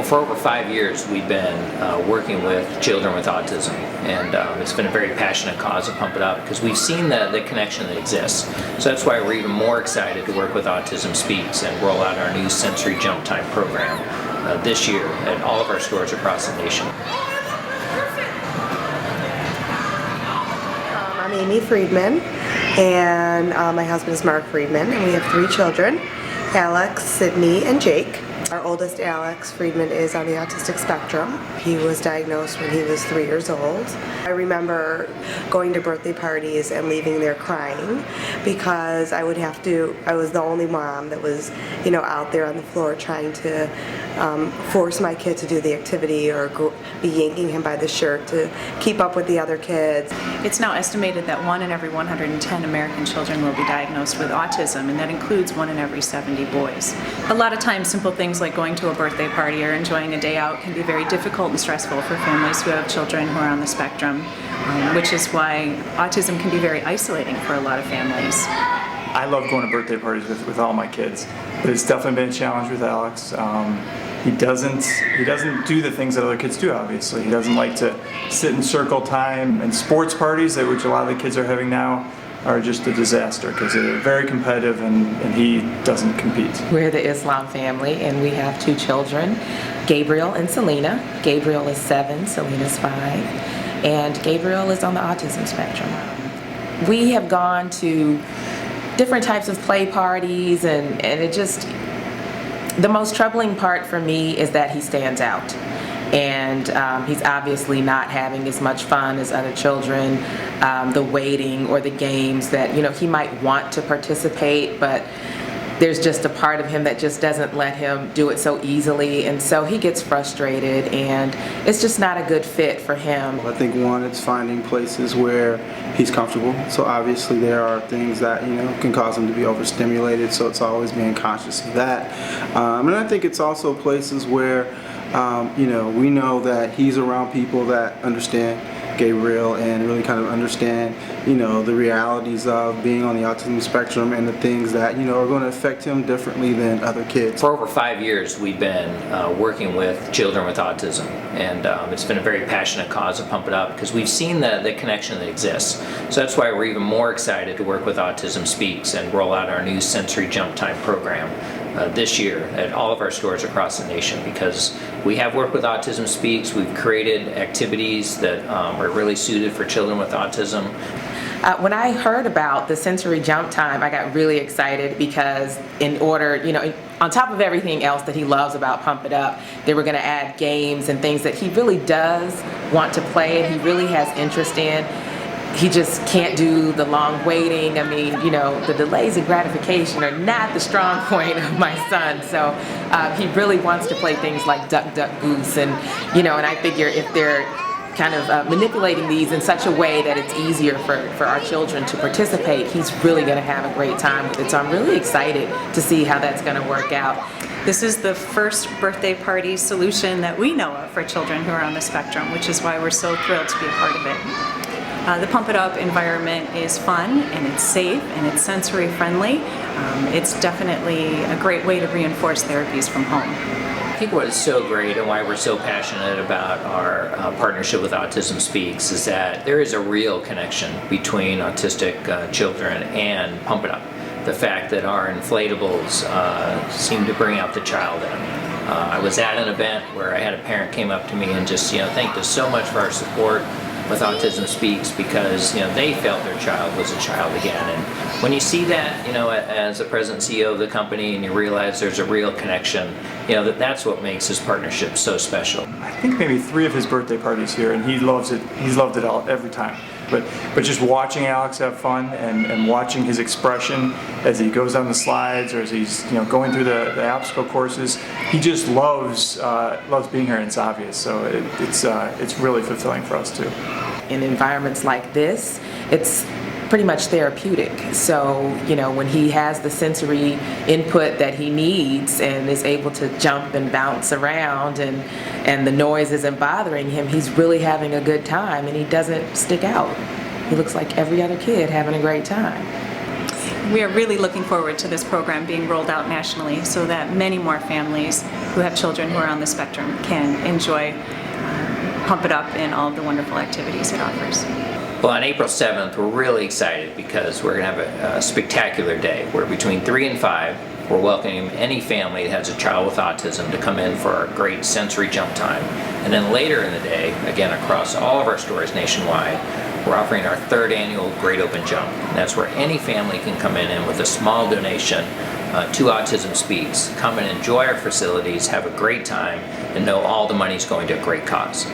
For over 5 years, we've been working with children with autism, and it's been a very passionate cause to Pump It Up because we've seen the connection that exists. So that's why we're even more excited to work with Autism Speaks and roll out our new sensory jump time program this year at all of our stores across the nation. I'm Amy Friedman, and my husband is Mark Friedman, and we have 3 children, Alex, Sydney, and Jake. Our oldest, Alex Friedman, is on the autistic spectrum. He was diagnosed when he was 3 years old. I remember going to birthday parties and leaving there crying because I was the only mom that was, out there on the floor trying to force my kid to do the activity or be yanking him by the shirt to keep up with the other kids. It's now estimated that 1 in every 110 American children will be diagnosed with autism, and that includes 1 in every 70 boys. A lot of times, simple things like going to a birthday party or enjoying a day out can be very difficult and stressful for families who have children who are on the spectrum, which is why autism can be very isolating for a lot of families. I love going to birthday parties with all my kids, but it's definitely been a challenge with Alex. He doesn't do the things that other kids do, obviously. He doesn't like to sit in circle time, and sports parties, which a lot of the kids are having now, are just a disaster because they're very competitive and he doesn't compete. We're the Islam family, and we have 2 children, Gabriel and Selena. Gabriel is 7, Selena's 5, and Gabriel is on the autism spectrum. We have gone to different types of play parties, and it just, the most troubling part for me is that he stands out. And he's obviously not having as much fun as other children. The waiting or the games that, he might want to participate, but there's just a part of him that just doesn't let him do it so easily, and so he gets frustrated, and it's just not a good fit for him. I think one, it's finding places where he's comfortable. So obviously there are things that can cause him to be overstimulated, so it's always being conscious of that. And I think it's also places where we know that he's around people that understand Gabriel and really kind of understand, the realities of being on the autism spectrum and the things that, are going to affect him differently than other kids. For over 5 years, we've been working with children with autism, and it's been a very passionate cause to Pump It Up because we've seen the connection that exists. So that's why we're even more excited to work with Autism Speaks and roll out our new sensory jump time program this year at all of our stores across the nation, because we have worked with Autism Speaks. We've created activities that are really suited for children with autism. When I heard about the sensory jump time, I got really excited because in order, on top of everything else that he loves about Pump It Up, they were going to add games and things that he really does want to play and he really has interest in. He just can't do the long waiting. I mean, the delays in gratification are not the strong point of my son. So he really wants to play things like Duck, Duck, Goose. And, and I figure if they're kind of manipulating these in such a way that it's easier for our children to participate, he's really going to have a great time with it. So I'm really excited to see how that's going to work out. This is the first birthday party solution that we know of for children who are on the spectrum, which is why we're so thrilled to be a part of it. The Pump It Up environment is fun, and it's safe, and it's sensory friendly. It's definitely a great way to reinforce therapies from home. I think what is so great and why we're so passionate about our partnership with Autism Speaks is that there is a real connection between autistic children and Pump It Up. The fact that our inflatables seem to bring out the child in them. I was at an event where I had a parent came up to me and just thanked us so much for our support with Autism Speaks because they felt their child was a child again. And when you see that, as the president and CEO of the company, and you realize there's a real connection, that's what makes this partnership so special. I think maybe 3 of his birthday parties here, and he loves it. He's loved it all every time. But just watching Alex have fun and watching his expression as he goes down the slides or as he's going through the obstacle courses, he just loves being here, and it's obvious. So it's really fulfilling for us too. In environments like this, it's pretty much therapeutic. So, when he has the sensory input that he needs and is able to jump and bounce around and the noise isn't bothering him, he's really having a good time and he doesn't stick out. He looks like every other kid having a great time. We are really looking forward to this program being rolled out nationally so that many more families who have children who are on the spectrum can enjoy Pump It Up and all of the wonderful activities it offers. Well, on April 7th, we're really excited because we're going to have a spectacular day where between 3 and 5, we're welcoming any family that has a child with autism to come in for our great sensory jump time. And then later in the day, again across all of our stores nationwide, we're offering our 3rd annual Great Open Jump. And that's where any family can come in with a small donation to Autism Speaks, come and enjoy our facilities, have a great time, and know all the money's going to a great cause.